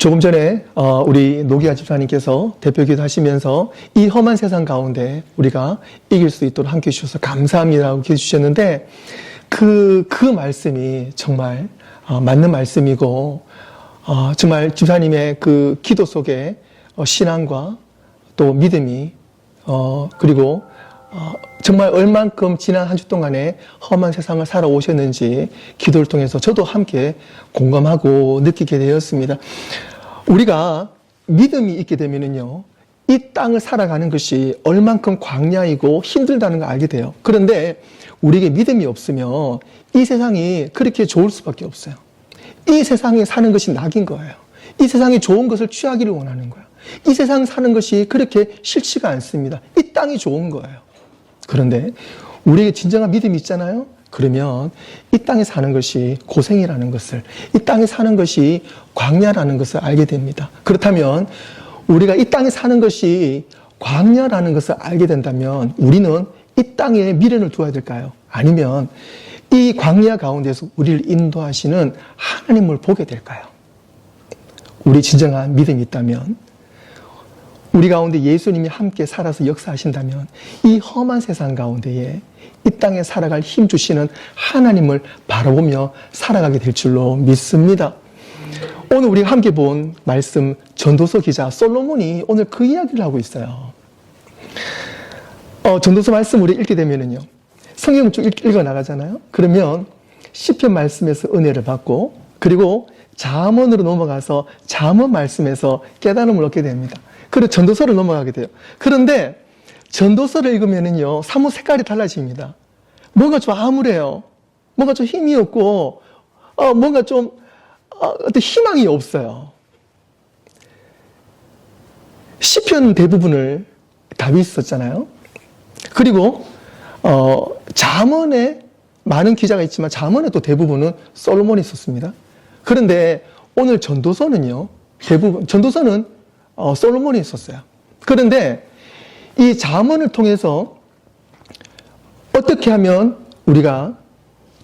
조금 전에 우리 노기아 집사님께서 대표기도 하시면서 이 험한 세상 가운데 우리가 이길 수 있도록 함께해 주셔서 감사합니다라고 기도해 주셨는데 그 말씀이 정말 맞는 말씀이고 정말 집사님의 그 기도 속에 신앙과 또 믿음이 그리고 정말 얼만큼 지난 한 주 동안에 험한 세상을 살아오셨는지 기도를 통해서 저도 함께 공감하고 느끼게 되었습니다. 우리가 믿음이 있게 되면은요, 이 땅을 살아가는 것이 얼만큼 광야이고 힘들다는 걸 알게 돼요. 그런데 우리에게 믿음이 없으면 이 세상이 그렇게 좋을 수밖에 없어요. 이 세상에 사는 것이 낙인 거예요. 이 세상에 좋은 것을 취하기를 원하는 거예요. 이 세상 사는 것이 그렇게 싫지가 않습니다. 이 땅이 좋은 거예요. 그런데 우리에게 진정한 믿음이 있잖아요. 그러면 이 땅에 사는 것이 고생이라는 것을, 이 땅에 사는 것이 광야라는 것을 알게 됩니다. 그렇다면 우리가 이 땅에 사는 것이 광야라는 것을 알게 된다면 우리는 이 땅에 미련을 두어야 될까요? 아니면 이 광야 가운데서 우리를 인도하시는 하나님을 보게 될까요? 우리 진정한 믿음이 있다면, 우리 가운데 예수님이 함께 살아서 역사하신다면 이 험한 세상 가운데에 이 땅에 살아갈 힘 주시는 하나님을 바라보며 살아가게 될 줄로 믿습니다. 오늘 우리가 함께 본 말씀, 전도서 기자 솔로몬이 오늘 그 이야기를 하고 있어요. 전도서 말씀 우리 읽게 되면은요, 성경을 쭉 읽어 나가잖아요. 그러면 시편 말씀에서 은혜를 받고, 그리고 잠언으로 넘어가서 잠언 말씀에서 깨달음을 얻게 됩니다. 그리고 전도서를 넘어가게 돼요. 그런데 전도서를 읽으면은요, 사뭇 색깔이 달라집니다. 뭔가 좀 암울해요. 뭔가 좀 힘이 없고, 뭔가 좀, 어떤 희망이 없어요. 시편 대부분을 다윗이 썼잖아요. 그리고, 잠언에 많은 기자가 있지만 잠언의 또 대부분은 솔로몬이 썼습니다. 그런데 오늘 전도서는요, 전도서는 솔로몬이 썼어요. 그런데 이 잠언을 통해서 어떻게 하면 우리가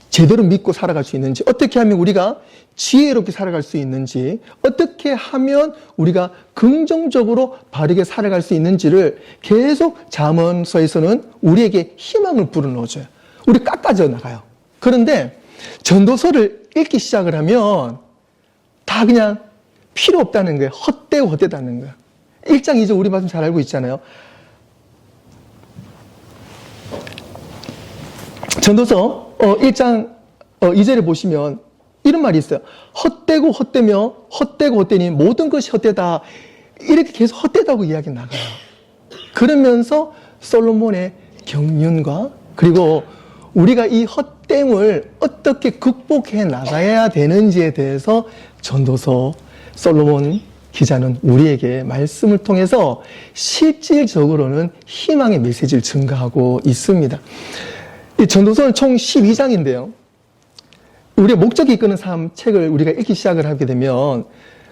제대로 믿고 살아갈 수 있는지, 어떻게 하면 우리가 지혜롭게 살아갈 수 있는지, 어떻게 하면 우리가 긍정적으로 바르게 살아갈 수 있는지를 계속 잠언서에서는 우리에게 희망을 불어넣어줘요. 우리 깎아져 나가요. 그런데 전도서를 읽기 시작을 하면 다 그냥 필요 없다는 거예요. 헛되고 헛되다는 거예요. 1장 2절 우리 말씀 잘 알고 있잖아요. 전도서 1장 2절에 보시면 이런 말이 있어요. 헛되고 헛되며 헛되고 헛되니 모든 것이 헛되다. 이렇게 계속 헛되다고 이야기 나가요. 그러면서 솔로몬의 경륜과 그리고 우리가 이 헛됨을 어떻게 극복해 나가야 되는지에 대해서 전도서 솔로몬 기자는 우리에게 말씀을 통해서 실질적으로는 희망의 메시지를 증가하고 있습니다. 이 전도서는 총 12장인데요. 우리의 목적이 이끄는 삶 책을 우리가 읽기 시작을 하게 되면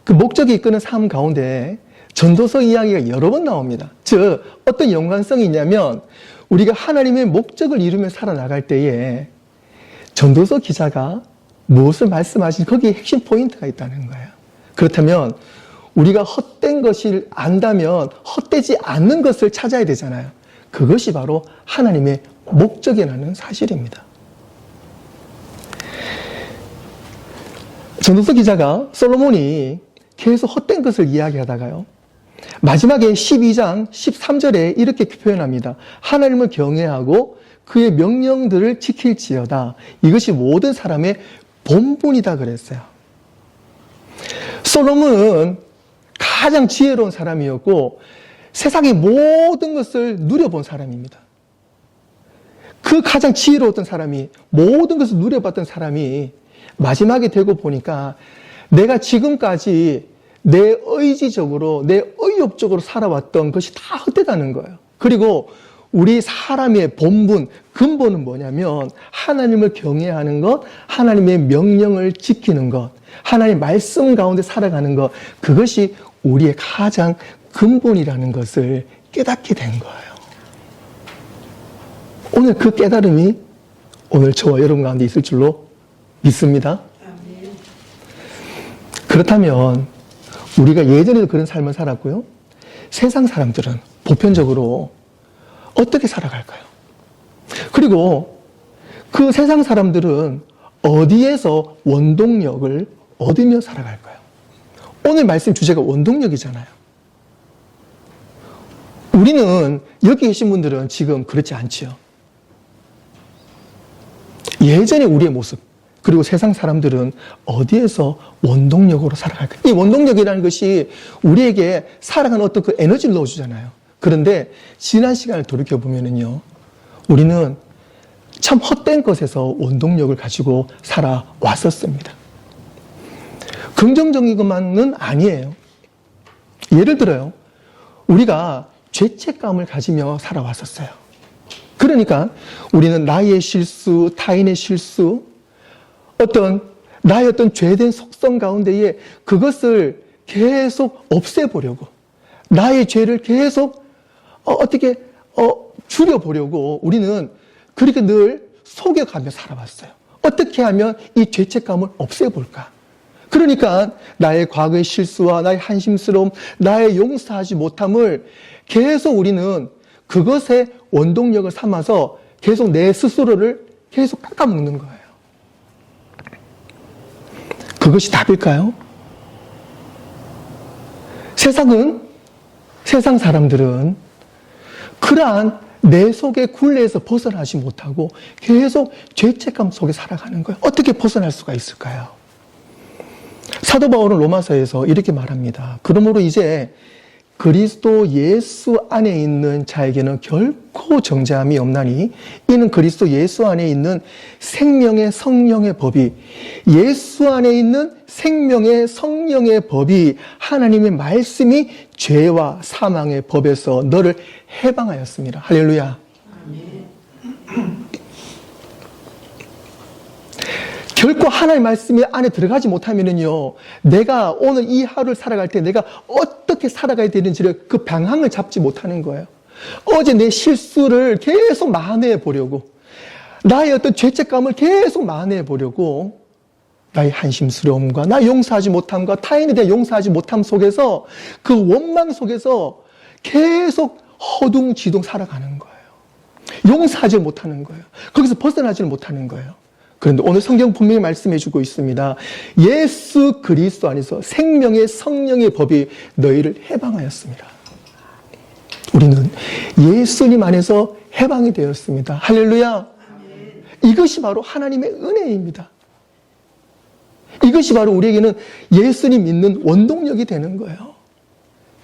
그 목적이 이끄는 삶 가운데 전도서 이야기가 여러 번 나옵니다. 즉 어떤 연관성이 있냐면 우리가 하나님의 목적을 이루며 살아나갈 때에 전도서 기자가 무엇을 말씀하시는지 거기에 핵심 포인트가 있다는 거예요. 그렇다면 우리가 헛된 것을 안다면 헛되지 않는 것을 찾아야 되잖아요. 그것이 바로 하나님의 목적이라는 사실입니다. 전도서 기자가 솔로몬이 계속 헛된 것을 이야기하다가요, 마지막에 12장 13절에 이렇게 표현합니다. 하나님을 경외하고 그의 명령들을 지킬지어다. 이것이 모든 사람의 본분이다 그랬어요. 솔로몬은 가장 지혜로운 사람이었고 세상의 모든 것을 누려본 사람입니다. 그 가장 지혜로웠던 사람이, 모든 것을 누려봤던 사람이 마지막에 되고 보니까 내가 지금까지 내 의지적으로, 내 의욕적으로 살아왔던 것이 다 헛되다는 거예요. 그리고 우리 사람의 본분, 근본은 뭐냐면 하나님을 경외하는 것, 하나님의 명령을 지키는 것, 하나님의 말씀 가운데 살아가는 것, 그것이 우리의 가장 근본이라는 것을 깨닫게 된 거예요. 오늘 그 깨달음이 오늘 저와 여러분 가운데 있을 줄로 믿습니다. 그렇다면 우리가 예전에도 그런 삶을 살았고요. 세상 사람들은 보편적으로 어떻게 살아갈까요? 그리고 그 세상 사람들은 어디에서 원동력을 얻으며 살아갈까요? 오늘 말씀 주제가 원동력이잖아요. 우리는, 여기 계신 분들은 지금 그렇지 않지요. 예전에 우리의 모습, 그리고 세상 사람들은 어디에서 원동력으로 살아갈까요? 이 원동력이라는 것이 우리에게 살아가는 어떤 그 에너지를 넣어주잖아요. 그런데 지난 시간을 돌이켜보면요, 우리는 참 헛된 것에서 원동력을 가지고 살아왔었습니다. 긍정적인 것만은 아니에요. 예를 들어요, 우리가 죄책감을 가지며 살아왔었어요. 그러니까 우리는 나의 실수, 타인의 실수, 나의 어떤 죄된 속성 가운데에 그것을 계속 없애보려고, 나의 죄를 계속 줄여보려고 우리는 그렇게 늘 속여가며 살아왔어요. 어떻게 하면 이 죄책감을 없애볼까? 그러니까 나의 과거의 실수와 나의 한심스러움, 나의 용서하지 못함을 계속 우리는 그것의 원동력을 삼아서 계속 내 스스로를 계속 깎아먹는 거예요. 그것이 답일까요? 세상 사람들은 그러한 내 속의 굴레에서 벗어나지 못하고 계속 죄책감 속에 살아가는 거예요. 어떻게 벗어날 수가 있을까요? 사도 바울은 로마서에서 이렇게 말합니다. 그러므로 이제 그리스도 예수 안에 있는 자에게는 결코 정죄함이 없나니 이는 그리스도 예수 안에 있는 생명의 성령의 법이, 예수 안에 있는 생명의 성령의 법이, 하나님의 말씀이 죄와 사망의 법에서 너를 해방하였습니다. 할렐루야. 결코 하나님의 말씀이 안에 들어가지 못하면요, 내가 오늘 이 하루를 살아갈 때 내가 어떻게 살아가야 되는지를 그 방향을 잡지 못하는 거예요. 어제 내 실수를 계속 만회해 보려고, 나의 어떤 죄책감을 계속 만회해 보려고, 나의 한심스러움과 나의 용서하지 못함과 타인에 대한 용서하지 못함 속에서, 그 원망 속에서 계속 허둥지둥 살아가는 거예요. 용서하지 못하는 거예요. 거기서 벗어나지 못하는 거예요. 그런데 오늘 성경 분명히 말씀해 주고 있습니다. 예수 그리스도 안에서 생명의 성령의 법이 너희를 해방하였습니다. 우리는 예수님 안에서 해방이 되었습니다. 할렐루야. 이것이 바로 하나님의 은혜입니다. 이것이 바로 우리에게는 예수님 믿는 원동력이 되는 거예요.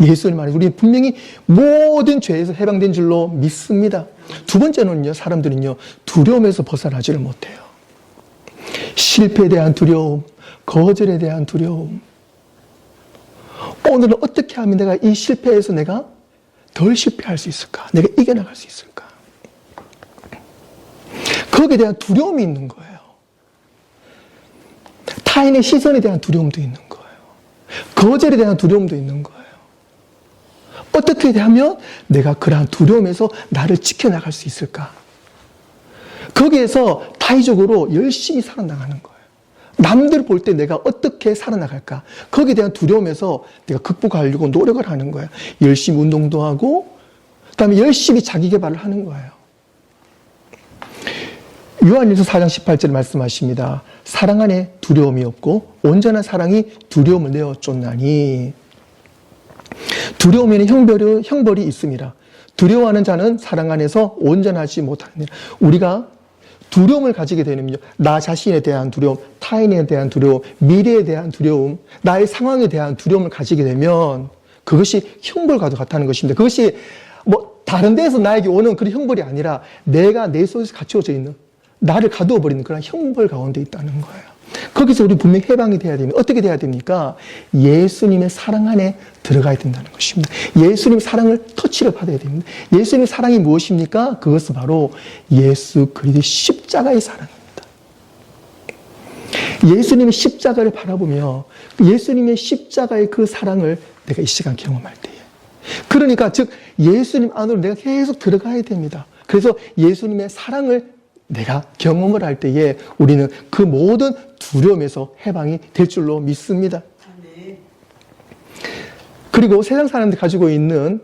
예수님 안에서 우리는 분명히 모든 죄에서 해방된 줄로 믿습니다. 두 번째는요, 사람들은요, 두려움에서 벗어나지를 못해요. 실패에 대한 두려움, 거절에 대한 두려움. 오늘은 어떻게 하면 내가 이 실패에서 내가 덜 실패할 수 있을까? 내가 이겨나갈 수 있을까? 거기에 대한 두려움이 있는 거예요. 타인의 시선에 대한 두려움도 있는 거예요. 거절에 대한 두려움도 있는 거예요. 어떻게 하면 내가 그러한 두려움에서 나를 지켜나갈 수 있을까? 거기에서 타의적으로 열심히 살아나가는 거예요. 남들 볼 때 내가 어떻게 살아나갈까? 거기에 대한 두려움에서 내가 극복하려고 노력을 하는 거예요. 열심히 운동도 하고, 그 다음에 열심히 자기 개발을 하는 거예요. 요한일서 4장 18절에 말씀하십니다. 사랑 안에 두려움이 없고 온전한 사랑이 두려움을 내어 쫓나니. 두려움에는 형벌이 있습니다. 두려워하는 자는 사랑 안에서 온전하지 못하느니라. 우리가 두려움을 가지게 되면요, 나 자신에 대한 두려움, 타인에 대한 두려움, 미래에 대한 두려움, 나의 상황에 대한 두려움을 가지게 되면 그것이 형벌과도 같다는 것입니다. 그것이 다른 데서 나에게 오는 그런 형벌이 아니라 내가 내 속에서 갇혀져 있는, 나를 가두어 버리는 그런 형벌 가운데 있다는 거예요. 거기서 우리 분명히 해방이 돼야 됩니다. 어떻게 돼야 됩니까? 예수님의 사랑 안에 들어가야 된다는 것입니다. 예수님의 사랑을 터치를 받아야 됩니다. 예수님의 사랑이 무엇입니까? 그것은 바로 예수 그리스도의 십자가의 사랑입니다. 예수님의 십자가를 바라보며 예수님의 십자가의 그 사랑을 내가 이 시간 경험할 때에, 그러니까 즉 예수님 안으로 내가 계속 들어가야 됩니다. 그래서 예수님의 사랑을 내가 경험을 할 때에 우리는 그 모든 두려움에서 해방이 될 줄로 믿습니다. 그리고 세상 사람들이 가지고 있는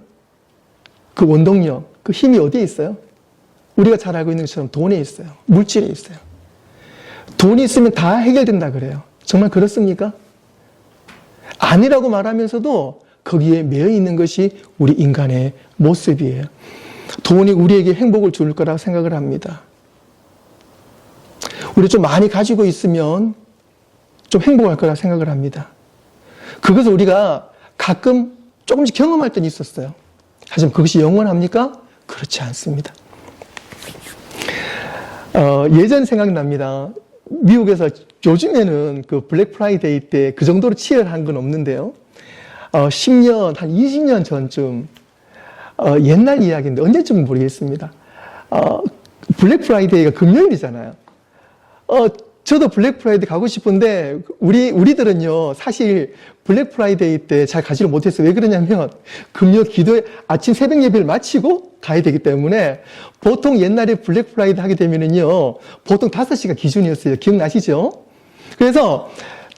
그 원동력, 그 힘이 어디에 있어요? 우리가 잘 알고 있는 것처럼 돈에 있어요. 물질에 있어요. 돈이 있으면 다 해결된다 그래요. 정말 그렇습니까? 아니라고 말하면서도 거기에 매여 있는 것이 우리 인간의 모습이에요. 돈이 우리에게 행복을 줄 거라고 생각을 합니다. 우리 좀 많이 가지고 있으면 좀 행복할 거라고 생각을 합니다. 그것을 우리가 가끔 조금씩 경험할 때는 있었어요. 하지만 그것이 영원합니까? 그렇지 않습니다. 예전 생각납니다. 미국에서 요즘에는 그 블랙 프라이데이 때 그 정도로 치열한 건 없는데요. 10년, 한 20년 전쯤, 옛날 이야기인데 언제쯤은 모르겠습니다. 블랙 프라이데이가 금요일이잖아요. 저도 블랙 프라이데이 가고 싶은데, 우리들은요, 사실 블랙 프라이데이 때 잘 가지를 못했어요. 왜 그러냐면, 금요 기도에 아침 새벽 예배를 마치고 가야 되기 때문에, 보통 옛날에 블랙 프라이데이 하게 되면은요, 보통 5시가 기준이었어요. 기억나시죠? 그래서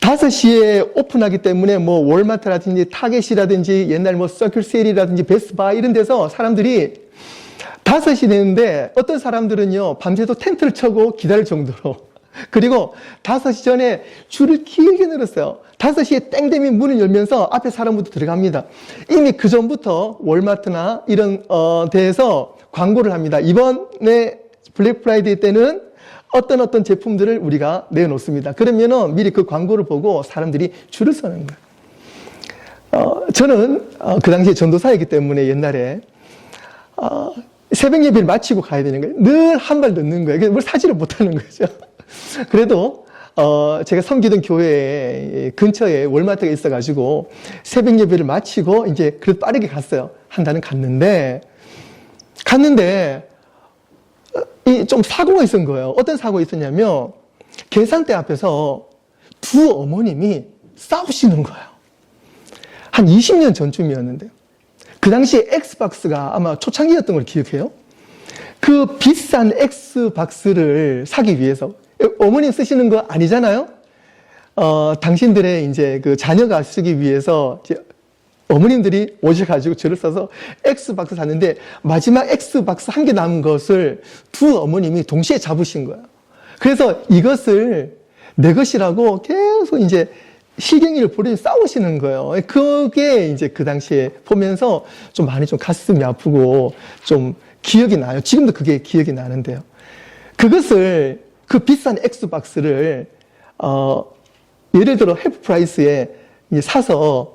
5시에 오픈하기 때문에 뭐 월마트라든지 타겟이라든지 옛날 뭐 서큘세일이라든지 베스트바이 이런 데서 사람들이 5시 되는데 어떤 사람들은요, 밤새도 텐트를 쳐고 기다릴 정도로. 그리고 5시 전에 줄을 길게 늘었어요. 5시에 땡 되면 문을 열면서 앞에 사람부터 들어갑니다. 이미 그 전부터 월마트나 이런 데에서 광고를 합니다. 이번에 블랙 프라이데이 때는 어떤 제품들을 우리가 내놓습니다. 그러면은 미리 그 광고를 보고 사람들이 줄을 서는 거예요. 저는 그 당시에 전도사이기 때문에 옛날에 새벽 예배를 마치고 가야 되는 거예요. 늘 한 발 늦는 거예요. 뭘 사지를 못하는 거죠. 그래도 제가 섬기던 교회 근처에 월마트가 있어가지고 새벽 예배를 마치고 이제 그래도 빠르게 갔어요. 한 달은 갔는데 이 좀 사고가 있은 거예요. 어떤 사고가 있었냐면 계산대 앞에서 두 어머님이 싸우시는 거예요. 한 20년 전쯤이었는데 그 당시에 엑스박스가 아마 초창기였던 걸 기억해요. 그 비싼 엑스박스를 사기 위해서 어머님 쓰시는 거 아니잖아요. 당신들의 이제 그 자녀가 쓰기 위해서 이제 어머님들이 오셔가지고 줄을 서서 엑스박스 샀는데 마지막 엑스박스 한 개 남은 것을 두 어머님이 동시에 잡으신 거예요. 그래서 이것을 내 것이라고 계속 이제 실갱이를 벌이며 싸우시는 거예요. 그게 이제 그 당시에 보면서 좀 많이 좀 가슴이 아프고 좀 기억이 나요. 지금도 그게 기억이 나는데요. 그것을 그 비싼 엑스박스를 예를 들어 할프 프라이스에 사서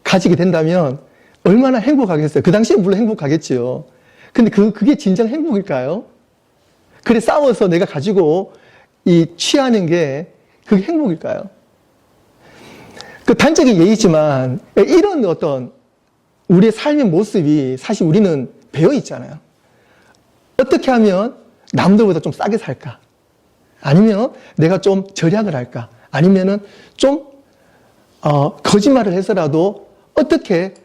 가지게 된다면 얼마나 행복하겠어요. 그 당시에 물론 행복하겠지요. 근데 그게 진정 행복일까요? 그래 싸워서 내가 가지고 취하는 게 그게 행복일까요? 그 단적인 예이지만 이런 어떤 우리의 삶의 모습이 사실 우리는 배어 있잖아요. 어떻게 하면 남들보다 좀 싸게 살까? 아니면 내가 좀 절약을 할까? 아니면은 좀 거짓말을 해서라도 어떻게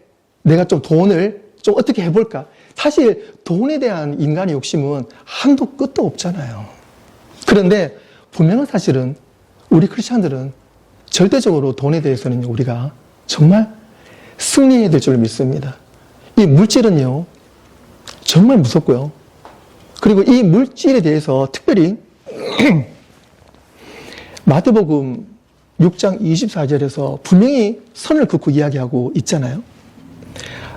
내가 좀 돈을 좀 어떻게 해볼까? 사실 돈에 대한 인간의 욕심은 한도 끝도 없잖아요. 그런데 분명한 사실은 우리 크리스찬들은 절대적으로 돈에 대해서는 우리가 정말 승리해야 될 줄 믿습니다. 이 물질은요, 정말 무섭고요. 그리고 이 물질에 대해서 특별히 마태복음 6장 24절에서 분명히 선을 긋고 이야기하고 있잖아요.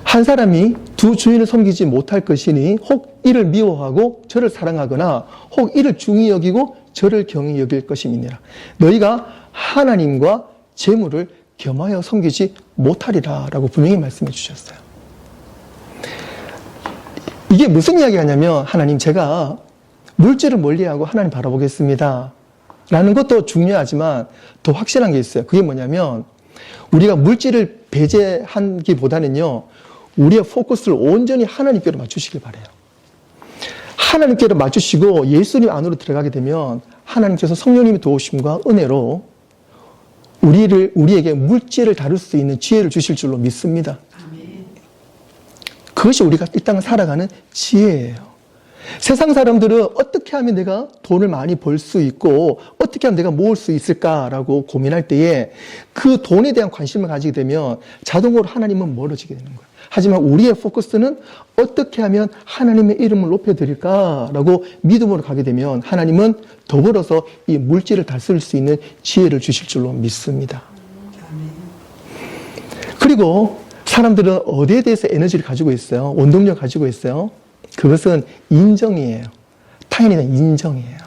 한 사람이 두 주인을 섬기지 못할 것이니 혹 이를 미워하고 저를 사랑하거나 혹 이를 중히 여기고 저를 경히 여길 것임이니라. 너희가 하나님과 재물을 겸하여 섬기지 못하리라 라고 분명히 말씀해 주셨어요. 이게 무슨 이야기하냐면 하나님 제가 물질을 멀리하고 하나님 바라보겠습니다 라는 것도 중요하지만 더 확실한 게 있어요. 그게 뭐냐면 우리가 물질을 배제하기보다는요, 우리의 포커스를 온전히 하나님께로 맞추시길 바라요. 하나님께로 맞추시고 예수님 안으로 들어가게 되면 하나님께서 성령님의 도우심과 은혜로 우리에게 물질을 다룰 수 있는 지혜를 주실 줄로 믿습니다. 그것이 우리가 이 땅을 살아가는 지혜예요. 세상 사람들은 어떻게 하면 내가 돈을 많이 벌 수 있고 어떻게 하면 내가 모을 수 있을까라고 고민할 때에 그 돈에 대한 관심을 가지게 되면 자동으로 하나님은 멀어지게 되는 거예요. 하지만 우리의 포커스는 어떻게 하면 하나님의 이름을 높여드릴까라고 믿음으로 가게 되면 하나님은 더불어서 이 물질을 다스릴 수 있는 지혜를 주실 줄로 믿습니다. 그리고 사람들은 어디에 대해서 에너지를 가지고 있어요? 원동력을 가지고 있어요? 그것은 인정이에요. 타인에 대한 인정이에요.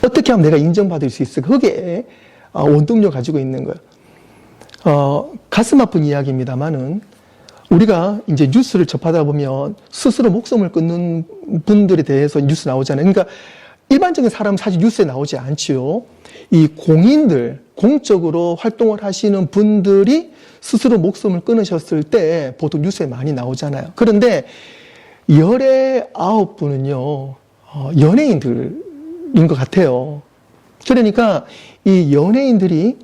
어떻게 하면 내가 인정받을 수 있을까? 그게 원동력을 가지고 있는 거예요. 가슴 아픈 이야기입니다만은 우리가 이제 뉴스를 접하다 보면 스스로 목숨을 끊는 분들에 대해서 뉴스 나오잖아요. 그러니까 일반적인 사람은 사실 뉴스에 나오지 않지요. 이 공인들, 공적으로 활동을 하시는 분들이 스스로 목숨을 끊으셨을 때 보통 뉴스에 많이 나오잖아요. 그런데 열의 9분은요, 연예인들인 것 같아요. 그러니까 이 연예인들이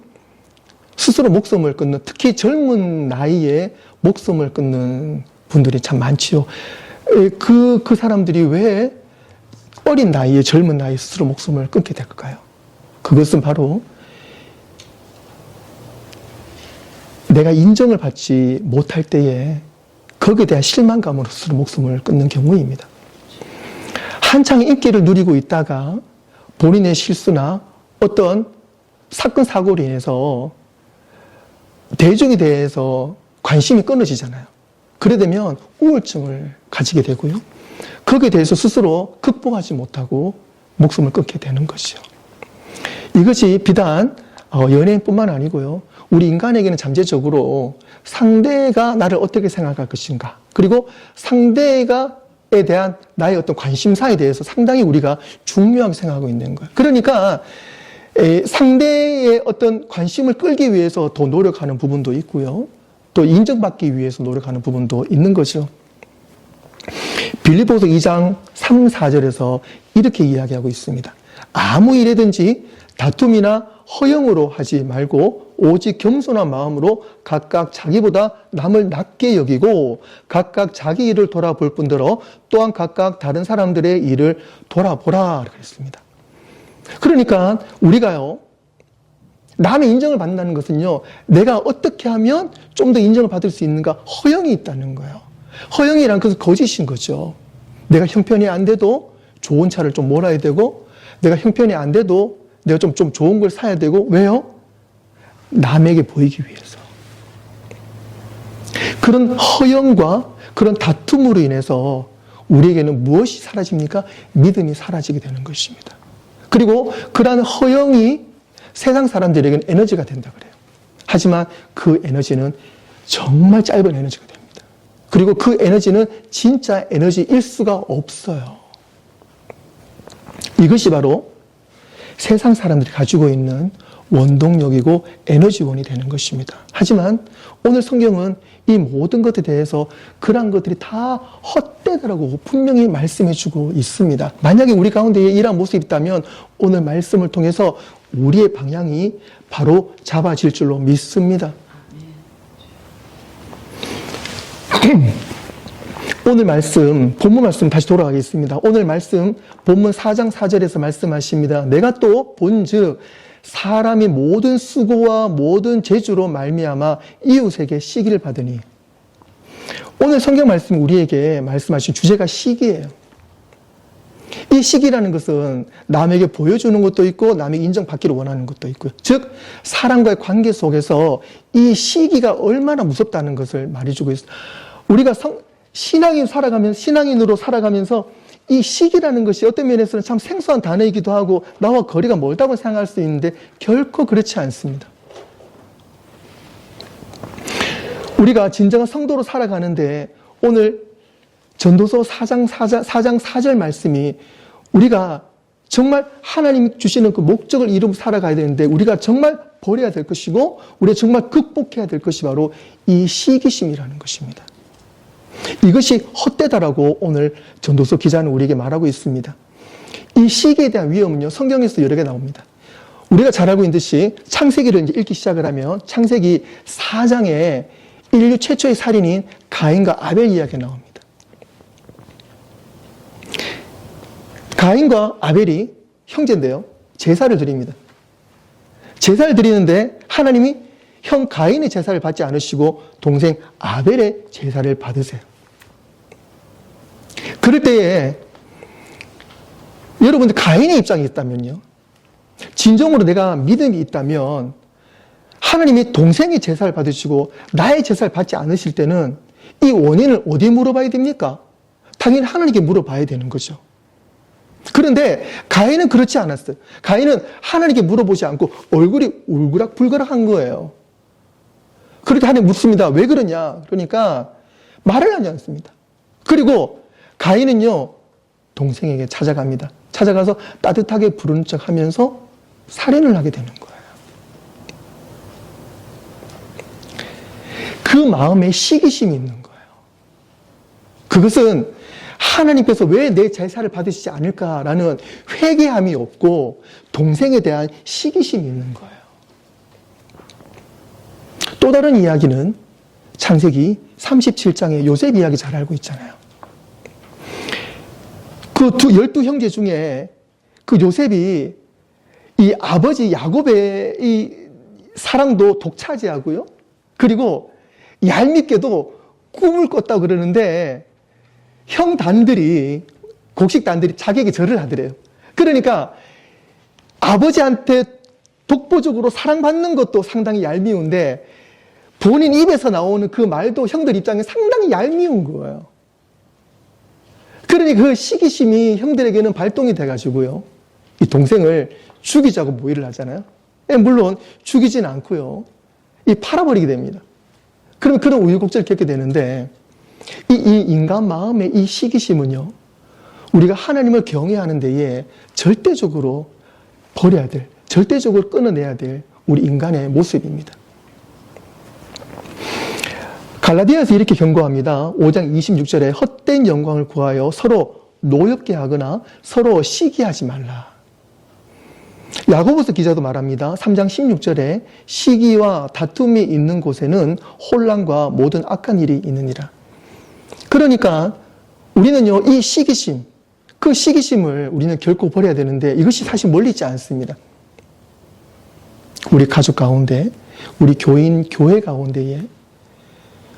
스스로 목숨을 끊는, 특히 젊은 나이에 목숨을 끊는 분들이 참 많지요. 그 사람들이 왜 어린 나이에, 젊은 나이에 스스로 목숨을 끊게 될까요? 그것은 바로 내가 인정을 받지 못할 때에 거기에 대한 실망감으로 스스로 목숨을 끊는 경우입니다. 한창 인기를 누리고 있다가 본인의 실수나 어떤 사건, 사고로 인해서 대중에 대해서 관심이 끊어지잖아요. 그래 되면 우울증을 가지게 되고요. 거기에 대해서 스스로 극복하지 못하고 목숨을 끊게 되는 것이요. 이것이 비단 연예인뿐만 아니고요. 우리 인간에게는 잠재적으로 상대가 나를 어떻게 생각할 것인가, 그리고 상대에 대한 나의 어떤 관심사에 대해서 상당히 우리가 중요하게 생각하고 있는 거예요. 그러니까 상대의 어떤 관심을 끌기 위해서 더 노력하는 부분도 있고요. 또 인정받기 위해서 노력하는 부분도 있는 거죠. 빌립보서 2장 3, 4절에서 이렇게 이야기하고 있습니다. 아무 일이든지 다툼이나 허영으로 하지 말고 오직 겸손한 마음으로 각각 자기보다 남을 낮게 여기고 각각 자기 일을 돌아볼 뿐더러 또한 각각 다른 사람들의 일을 돌아보라 그랬습니다. 그러니까 우리가요, 남의 인정을 받는다는 것은요, 내가 어떻게 하면 좀 더 인정을 받을 수 있는가, 허영이 있다는 거예요. 허영이란 것은 거짓인 거죠. 내가 형편이 안 돼도 좋은 차를 좀 몰아야 되고, 내가 형편이 안 돼도 내가 좀 좋은 걸 사야 되고, 왜요? 남에게 보이기 위해서. 그런 허영과 그런 다툼으로 인해서 우리에게는 무엇이 사라집니까? 믿음이 사라지게 되는 것입니다. 그리고 그러한 허영이 세상 사람들에게는 에너지가 된다 그래요. 하지만 그 에너지는 정말 짧은 에너지가 됩니다. 그리고 그 에너지는 진짜 에너지일 수가 없어요. 이것이 바로 세상 사람들이 가지고 있는 원동력이고 에너지원이 되는 것입니다. 하지만 오늘 성경은 이 모든 것에 대해서 그러한 것들이 다 헛되다라고 분명히 말씀해주고 있습니다. 만약에 우리 가운데 이러한 모습이 있다면 오늘 말씀을 통해서 우리의 방향이 바로 잡아질 줄로 믿습니다. 오늘 말씀, 본문 말씀 다시 돌아가겠습니다. 오늘 말씀, 본문 4장 4절에서 말씀하십니다. 내가 또 본즉 사람이 모든 수고와 모든 재주로 말미암아 이웃에게 시기를 받으니. 오늘 성경 말씀 우리에게 말씀하신 주제가 시기예요. 이 시기라는 것은 남에게 보여주는 것도 있고 남에게 인정받기를 원하는 것도 있고요. 즉 사람과의 관계 속에서 이 시기가 얼마나 무섭다는 것을 말해주고 있어요. 우리가 신앙인으로 살아가면서 이 시기라는 것이 어떤 면에서는 참 생소한 단어이기도 하고 나와 거리가 멀다고 생각할 수 있는데 결코 그렇지 않습니다. 우리가 진정한 성도로 살아가는데 오늘 전도서 4장 4절 말씀이 우리가 정말 하나님이 주시는 그 목적을 이루고 살아가야 되는데 우리가 정말 버려야 될 것이고 우리가 정말 극복해야 될 것이 바로 이 시기심이라는 것입니다. 이것이 헛되다라고 오늘 전도서 기자는 우리에게 말하고 있습니다. 이 시기에 대한 위험은요, 성경에서 여러 개 나옵니다. 우리가 잘 알고 있는 듯이 창세기를 이제 읽기 시작을 하면 창세기 4장에 인류 최초의 살인인 가인과 아벨 이야기가 나옵니다. 가인과 아벨이 형제인데요. 제사를 드립니다. 제사를 드리는데 하나님이 형 가인의 제사를 받지 않으시고 동생 아벨의 제사를 받으세요. 그럴 때에 여러분들 가인의 입장이 있다면요. 진정으로 내가 믿음이 있다면 하나님이 동생의 제사를 받으시고 나의 제사를 받지 않으실 때는 이 원인을 어디에 물어봐야 됩니까? 당연히 하나님께 물어봐야 되는 거죠. 그런데 가인은 그렇지 않았어요. 가인은 하나님께 물어보지 않고 얼굴이 울그락불그락한 거예요. 그렇게 하나님 묻습니다. 왜 그러냐? 그러니까 말을 하지 않습니다. 그리고 가인은요, 동생에게 찾아갑니다. 찾아가서 따뜻하게 부르는 척 하면서 살인을 하게 되는 거예요. 그 마음에 시기심이 있는 거예요. 그것은 하나님께서 왜 내 제사를 받으시지 않을까라는 회개함이 없고 동생에 대한 시기심이 있는 거예요. 또 다른 이야기는 창세기 37장의 요셉 이야기 잘 알고 있잖아요. 그 12형제 중에 그 요셉이 이 아버지 야곱의 이 사랑도 독차지하고요. 그리고 얄밉게도 꿈을 꿨다고 그러는데 형단들이, 곡식단들이 자기에게 절을 하더래요. 그러니까 아버지한테 독보적으로 사랑받는 것도 상당히 얄미운데 본인 입에서 나오는 그 말도 형들 입장에 상당히 얄미운 거예요. 그러니 그 시기심이 형들에게는 발동이 돼가지고요. 이 동생을 죽이자고 모의를 하잖아요. 물론 죽이진 않고요. 이 팔아버리게 됩니다. 그러면 그런 우유곡절을 겪게 되는데 이 인간 마음의 이 시기심은요. 우리가 하나님을 경외하는 데에 절대적으로 버려야 될, 절대적으로 끊어내야 될 우리 인간의 모습입니다. 갈라디아에서 이렇게 경고합니다. 5장 26절에 헛된 영광을 구하여 서로 노엽게 하거나 서로 시기하지 말라. 야고보서 기자도 말합니다. 3장 16절에 시기와 다툼이 있는 곳에는 혼란과 모든 악한 일이 있느니라. 그러니까 우리는요, 이 시기심, 그 시기심을 우리는 결코 버려야 되는데 이것이 사실 멀리 있지 않습니다. 우리 가족 가운데, 우리 교회 가운데에,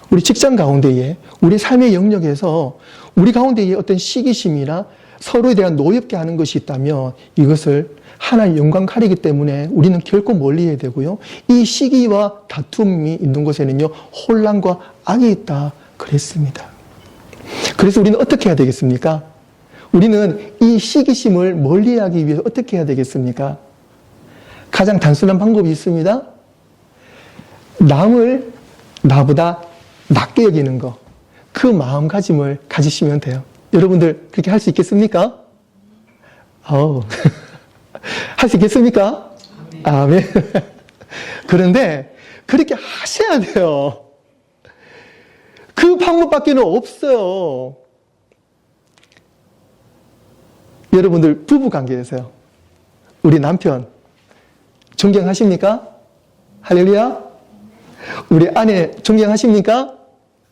우리 직장 가운데에, 우리 삶의 영역에서 우리 가운데에 어떤 시기심이나 서로에 대한 노엽게 하는 것이 있다면 이것을 하나님 영광 가리기 때문에 우리는 결코 멀리해야 되고요. 이 시기와 다툼이 있는 곳에는요, 혼란과 악이 있다 그랬습니다. 그래서 우리는 어떻게 해야 되겠습니까? 우리는 이 시기심을 멀리하기 위해서 어떻게 해야 되겠습니까? 가장 단순한 방법이 있습니다. 남을 나보다 낮게 여기는 거, 그 마음가짐을 가지시면 돼요. 여러분들 그렇게 할 수 있겠습니까? 할 수 있겠습니까? 아멘. 그런데 그렇게 하셔야 돼요. 그 방법밖에는 없어요. 여러분들 부부 관계에서요. 우리 남편 존경하십니까? 할렐루야. 우리 아내 존경하십니까?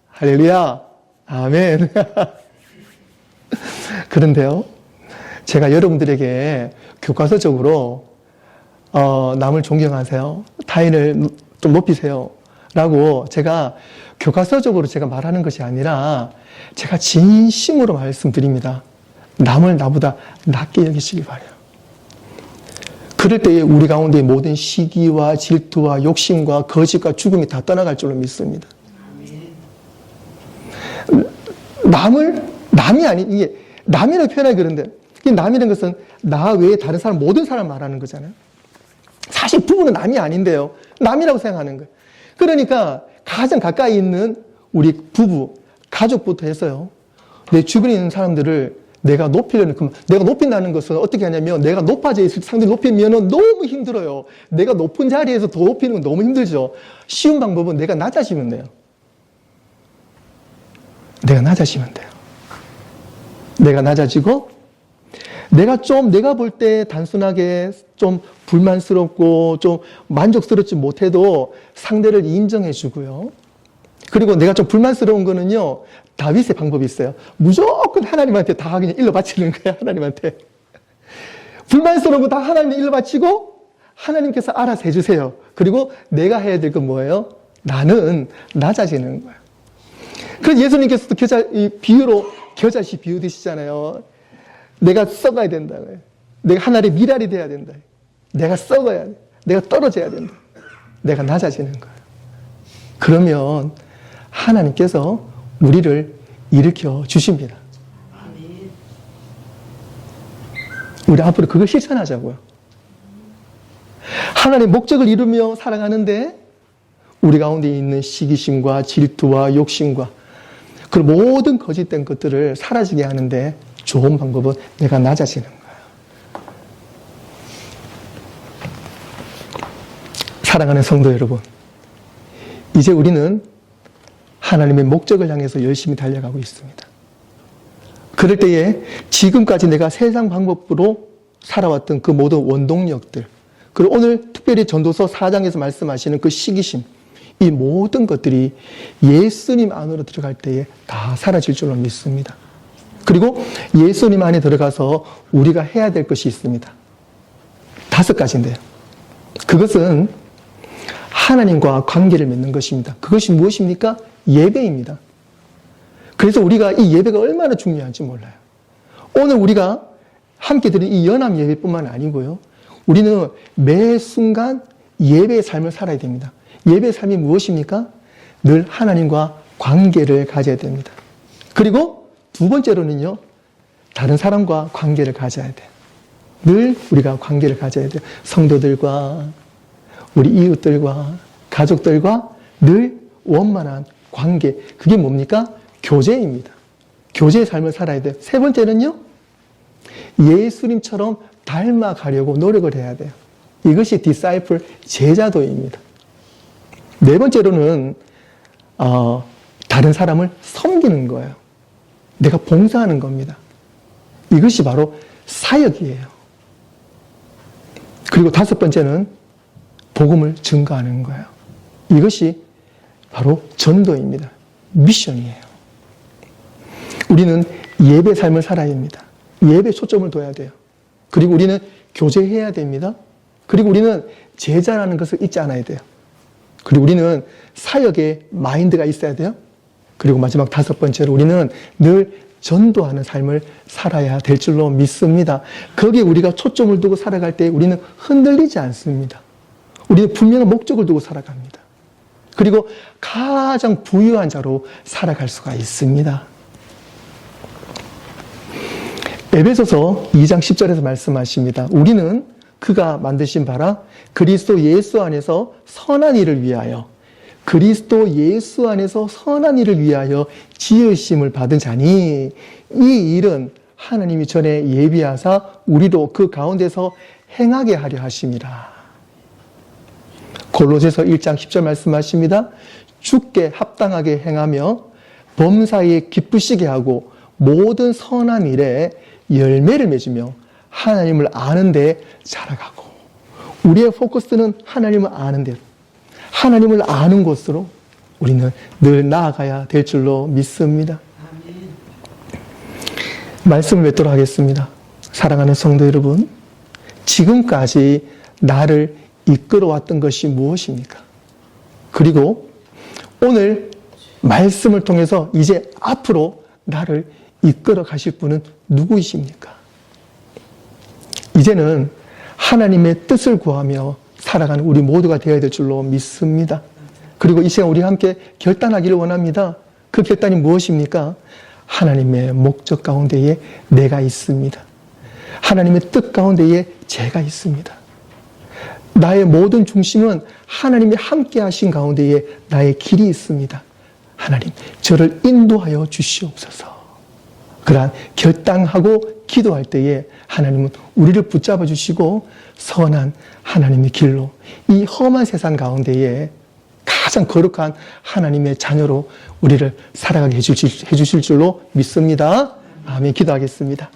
할렐루야. 아멘. 그런데요, 제가 여러분들에게 교과서적으로 남을 존경하세요, 타인을 좀 높이세요 라고 제가 교과서적으로 제가 말하는 것이 아니라 제가 진심으로 말씀드립니다. 남을 나보다 낮게 여기시기 바라요. 그럴 때에 우리 가운데 모든 시기와 질투와 욕심과 거짓과 죽음이 다 떠나갈 줄로 믿습니다. 남이 아닌, 이게 남이라고 표현하기 그런데, 이 남이라는 것은 나 외에 다른 사람, 모든 사람 말하는 거잖아요. 사실 부부는 남이 아닌데요. 남이라고 생각하는 거예요. 그러니까 가장 가까이 있는 우리 부부, 가족부터 해서요. 내 주변에 있는 사람들을 내가 높이려는, 내가 높인다는 것은 어떻게 하냐면 내가 높아져 있을 때 상대를 높이면 너무 힘들어요. 내가 높은 자리에서 더 높이는 건 너무 힘들죠. 쉬운 방법은 내가 낮아지면 돼요. 내가 낮아지면 돼요. 내가 낮아지고 내가 볼 때 단순하게 좀 불만스럽고 좀 만족스럽지 못해도 상대를 인정해 주고요. 그리고 내가 좀 불만스러운 거는요, 다윗의 방법이 있어요. 무조건 하나님한테 다 그냥 일러 바치는 거예요, 하나님한테. 불만스러운 거 다 하나님의 일로 바치고 하나님께서 알아서 해주세요. 그리고 내가 해야 될 건 뭐예요? 나는 낮아지는 거예요. 그래서 예수님께서도 비유로 겨자씨 비유 드시잖아요. 내가 썩어야 된다고요. 내가 하나님의 미랄이 돼야 된다. 내가 썩어야 돼. 내가 떨어져야 된다. 내가 낮아지는 거예요. 그러면 하나님께서 우리를 일으켜 주십니다. 우리 앞으로 그걸 실천하자고요. 하나님의 목적을 이루며 살아가는데 우리 가운데 있는 시기심과 질투와 욕심과 그 모든 거짓된 것들을 사라지게 하는데 좋은 방법은 내가 낮아지는 거예요. 사랑하는 성도 여러분, 이제 우리는 하나님의 목적을 향해서 열심히 달려가고 있습니다. 그럴 때에 지금까지 내가 세상 방법으로 살아왔던 그 모든 원동력들, 그리고 오늘 특별히 전도서 4장에서 말씀하시는 그 시기심, 이 모든 것들이 예수님 안으로 들어갈 때에 다 사라질 줄로 믿습니다. 그리고 예수님 안에 들어가서 우리가 해야 될 것이 있습니다. 5가지인데요. 그것은 하나님과 관계를 맺는 것입니다. 그것이 무엇입니까? 예배입니다. 그래서 우리가 이 예배가 얼마나 중요한지 몰라요. 오늘 우리가 함께 드린 이 연합 예배뿐만 아니고요. 우리는 매 순간 예배의 삶을 살아야 됩니다. 예배의 삶이 무엇입니까? 늘 하나님과 관계를 가져야 됩니다. 그리고 2번째로는요. 다른 사람과 관계를 가져야 돼요. 늘 우리가 관계를 가져야 돼요. 성도들과 우리 이웃들과 가족들과 늘 원만한 관계. 그게 뭡니까? 교제입니다. 교제의 삶을 살아야 돼요. 3번째는요. 예수님처럼 닮아가려고 노력을 해야 돼요. 이것이 디사이플 제자도입니다. 4번째로는 다른 사람을 섬기는 거예요. 내가 봉사하는 겁니다. 이것이 바로 사역이에요. 그리고 5번째는 복음을 증거하는 거예요. 이것이 바로 전도입니다. 미션이에요. 우리는 예배 삶을 살아야 합니다. 예배에 초점을 둬야 돼요. 그리고 우리는 교제해야 됩니다. 그리고 우리는 제자라는 것을 잊지 않아야 돼요. 그리고 우리는 사역의 마인드가 있어야 돼요. 그리고 마지막 5번째로 우리는 늘 전도하는 삶을 살아야 될 줄로 믿습니다. 거기에 우리가 초점을 두고 살아갈 때 우리는 흔들리지 않습니다. 우리는 분명한 목적을 두고 살아갑니다. 그리고 가장 부유한 자로 살아갈 수가 있습니다. 에베소서 2장 10절에서 말씀하십니다. 우리는 그가 만드신 바라 그리스도 예수 안에서 선한 일을 위하여 그리스도 예수 안에서 선한 일을 위하여 지으심을 받은 자니 이 일은 하나님이 전에 예비하사 우리도 그 가운데서 행하게 하려 하심이라. 골로새서 1장 10절 말씀하십니다. 주께 합당하게 행하며 범사에 기쁘시게 하고 모든 선한 일에 열매를 맺으며 하나님을 아는 데 자라가고. 우리의 포커스는 하나님을 아는 데, 하나님을 아는 곳으로 우리는 늘 나아가야 될 줄로 믿습니다. 말씀을 맺도록 하겠습니다. 사랑하는 성도 여러분, 지금까지 나를 이끌어왔던 것이 무엇입니까? 그리고 오늘 말씀을 통해서 이제 앞으로 나를 이끌어 가실 분은 누구이십니까? 이제는 하나님의 뜻을 구하며 살아가는 우리 모두가 되어야 될 줄로 믿습니다. 그리고 이 시간 우리 함께 결단하기를 원합니다. 그 결단이 무엇입니까? 하나님의 목적 가운데에 내가 있습니다. 하나님의 뜻 가운데에 제가 있습니다. 나의 모든 중심은 하나님이 함께 하신 가운데에 나의 길이 있습니다. 하나님, 저를 인도하여 주시옵소서. 그러한 결단하고 기도할 때에 하나님은 우리를 붙잡아 주시고 선한 하나님의 길로 이 험한 세상 가운데에 가장 거룩한 하나님의 자녀로 우리를 살아가게 해주실 줄로 믿습니다. 아멘. 기도하겠습니다.